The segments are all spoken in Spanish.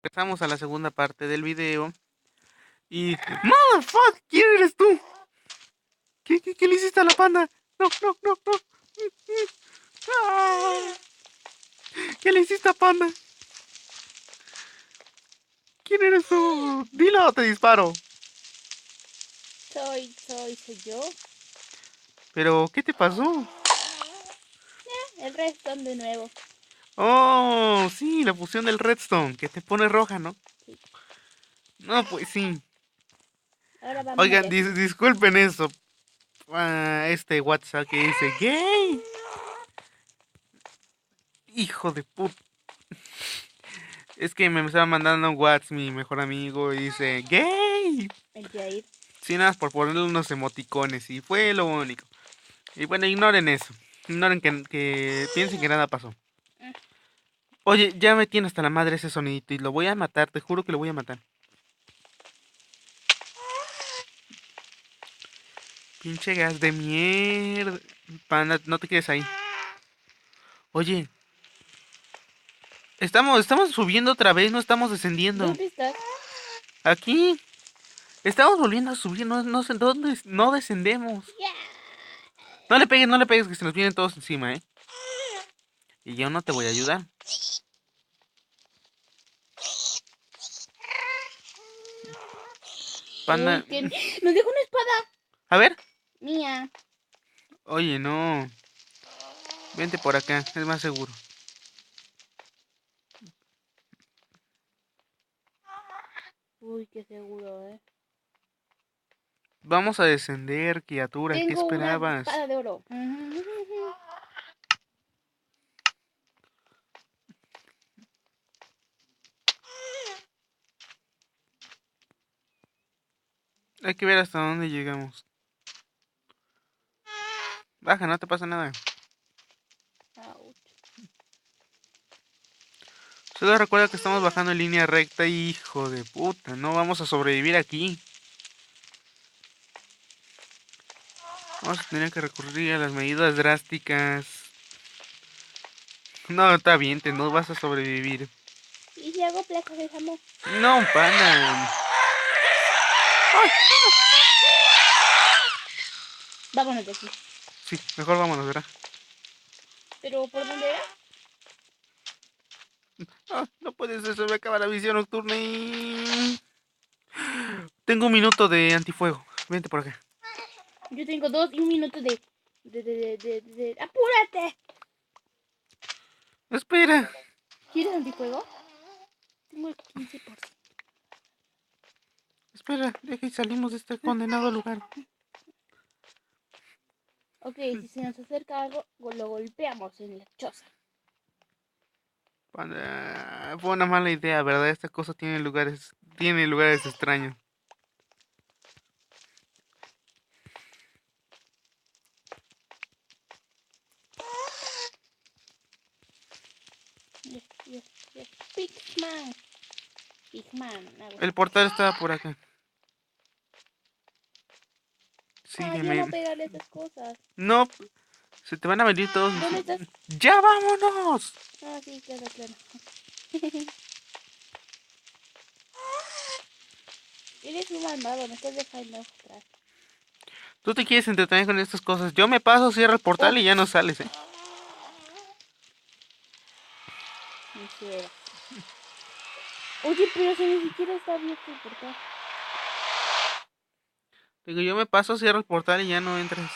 Empezamos a la segunda parte del video. Y... ¡Motherfuck! ¿Quién eres tú? ¿Qué le hiciste a la panda? No, no, no, no. ¡Ah! ¿Qué le hiciste a panda? ¿Quién eres tú? Dilo o te disparo. Soy yo. Pero, ¿qué te pasó? El redstone de nuevo. Oh, sí, la fusión del redstone, que te pone roja, ¿no? Sí. No, pues sí. Ahora vámonos de Oigan, aquí. disculpen eso. Este WhatsApp que dice gay. Hijo de puta. Es que me estaba mandando un WhatsApp mi mejor amigo y dice gay. El Jair. Sí, nada más por ponerle unos emoticones y fue lo único. Y bueno, ignoren eso. Ignoren que piensen que nada pasó. Oye, ya me tiene hasta la madre ese sonidito y lo voy a matar, te juro que lo voy a matar. Pinche gas de mierda. Panda, no te quedes ahí. Oye, estamos subiendo otra vez, no estamos descendiendo. ¿Dónde estás? Aquí, estamos volviendo a subir, no sé dónde, no descendemos. Yeah. No le pegues que se nos vienen todos encima, Y yo no te voy a ayudar. Panda, Uy, que nos dejó una espada. a ver. Mía. Oye, no. Vente por acá, es más seguro. Uy, qué seguro, Vamos a descender, criatura, ¿qué Tengo una esperabas? espada de oro. Hay que ver hasta dónde llegamos. Baja, no te pasa nada. Ouch. Solo recuerda que estamos bajando en línea recta, hijo de puta. No vamos a sobrevivir aquí. Vamos a tener que recurrir a las medidas drásticas. No, está bien, no vas a sobrevivir. ¿Y si hago plaza de jamón? No, pana. Vámonos de aquí. Sí, mejor vámonos, ¿verdad? ¿Pero por dónde era? No puede ser, se me acaba la visión nocturna y... Tengo un minuto de antifuego. Vente por acá. Yo tengo 2 y 1 minuto de... ¡Apúrate! Espera. ¿Quieres antifuego? Tengo el 15%. Espera, deja y salimos de este condenado lugar. Ok, si se nos acerca algo, lo golpeamos en la choza. Fue una mala idea, ¿verdad? Esta cosa tiene lugares extraños. Yes. Pigman. Pigman. El portal estaba por acá. Ay, ya Sígueme. no pegarle esas cosas. No, se te van a venir todos. ¿Dónde estás? ¡Ya vámonos! Ah, sí, claro. Eres un malvado, me estás dejando atrás. Tú te quieres entretener con estas cosas. Yo me paso, cierro el portal y ya no sales, Oye, pero si ni siquiera está abierto el portal. Digo, yo me paso, cierro el portal y ya no entras.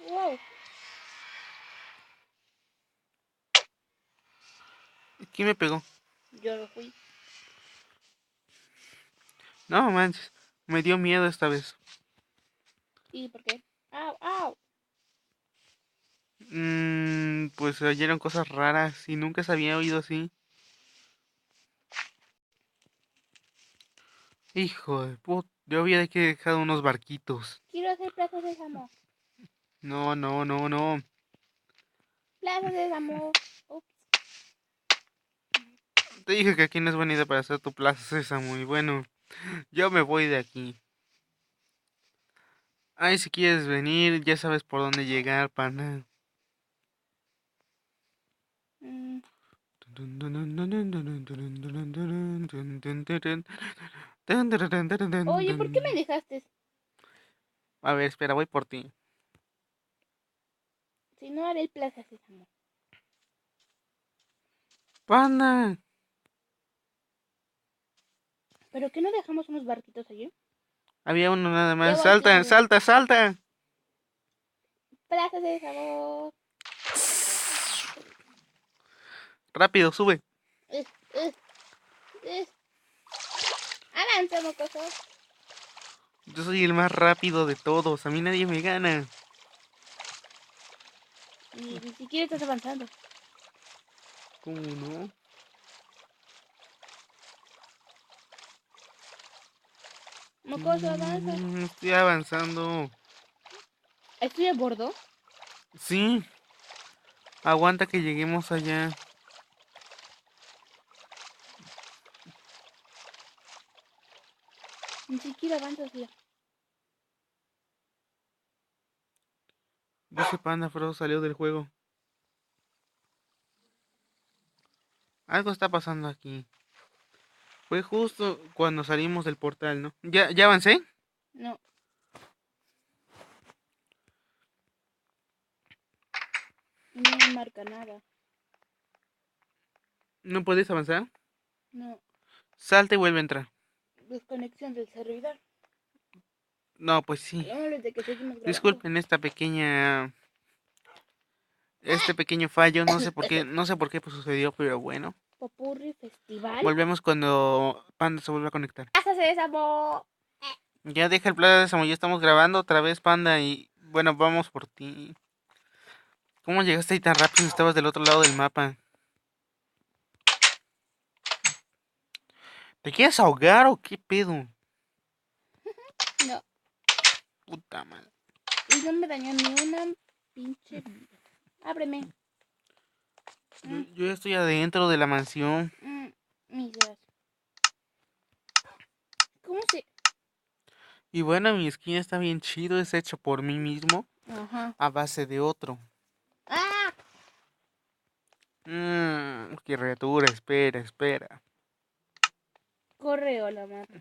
Wow. ¿Quién me pegó? Yo lo fui. No manches, me dio miedo esta vez. ¿Y por qué? ¡Au! Pues oyeron cosas raras y nunca se había oído así. Hijo de puta, yo había dejado unos barquitos. Quiero hacer plaza de jamón. No. Plaza de jamón. Ups. Te dije que aquí no es buena idea para hacer tu plaza sésamo y bueno, yo me voy de aquí. Ay, si quieres venir, ya sabes por dónde llegar, pana. Mm, Oye, ¿por qué me dejaste? A ver, espera, voy por ti. Si no haré el Plaza Sésamo. Panda. ¿Pero qué no dejamos unos barquitos allí? Había uno nada Ya más. voy, Salta, déjame. salta, salta. Plaza Sésamo. Rápido, sube. Eh, eh, eh. Avanza, mocoso. Yo soy el más rápido de todos. A mí nadie me gana. Y ni siquiera estás avanzando. ¿Cómo no? Mocoso, avanza. Estoy avanzando. Estoy a bordo. Sí, aguanta que lleguemos allá. Ni siquiera avanzas ya. Dice Panda Frodo salió del juego. Algo está pasando aquí. Fue justo cuando salimos del portal, ¿no? ¿Ya avancé? No, no me marca nada. ¿No puedes avanzar? No, Salta y vuelve a entrar. desconexión del servidor. No, pues Lo sí. malo es de que seguimos grabando. Disculpen este pequeño fallo, no sé por qué pues, sucedió, pero bueno. Popurri Festival. Volvemos cuando Panda se vuelva a conectar. ¡Plaza Sésamo! Ya deja el plato de Samu, ya estamos grabando otra vez, Panda, y bueno, vamos por ti. ¿Cómo llegaste ahí tan rápido si estabas del otro lado del mapa? ¿Te quieres ahogar o qué pedo? No, Puta madre. y no me dañó ni una pinche vida. Ábreme. Yo ya estoy adentro de la mansión. Misas. ¿Cómo se...? Y bueno, mi skin está bien chido, es hecho por mí mismo Ajá. a base de otro. ¡Ah! Criatura, espera. Corre o la mato.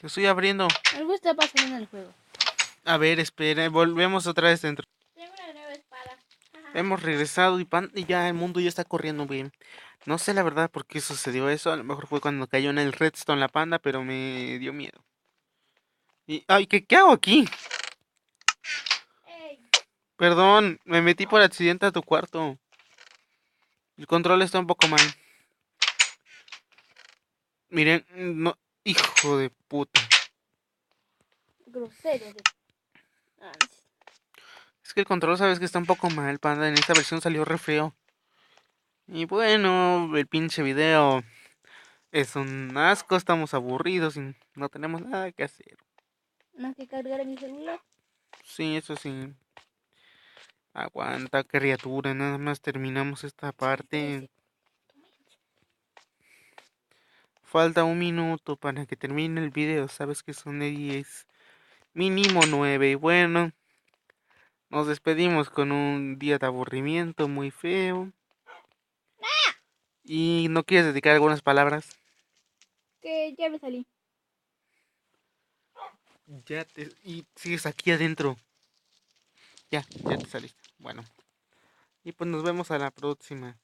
Te estoy abriendo. Algo está pasando en el juego. A ver, espera, volvemos otra vez dentro. Tengo una nueva espada. Hemos regresado y ya el mundo ya está corriendo bien. No sé la verdad por qué sucedió eso. A lo mejor fue cuando cayó en el Redstone la panda, pero me dio miedo. Ay, ¿qué hago aquí? ¡Ey! Perdón, me metí por accidente a tu cuarto. El control está un poco mal. Miren, no, hijo de puta. Grosero de... Es que el control sabes que está un poco mal, panda. En esta versión salió re feo. Y bueno, el pinche video es un asco, estamos aburridos y no tenemos nada que hacer. Más que cargar en mi celular. Sí, eso sí. Aguanta, criatura, nada más terminamos esta parte. Falta un minuto para que termine el video, sabes que son de 10. Mínimo 9. Y bueno, nos despedimos con un día de aburrimiento muy feo. ¿Y no quieres dedicar algunas palabras? Que ya me salí. Y sigues aquí adentro. Ya te saliste. Bueno. Y pues nos vemos a la próxima.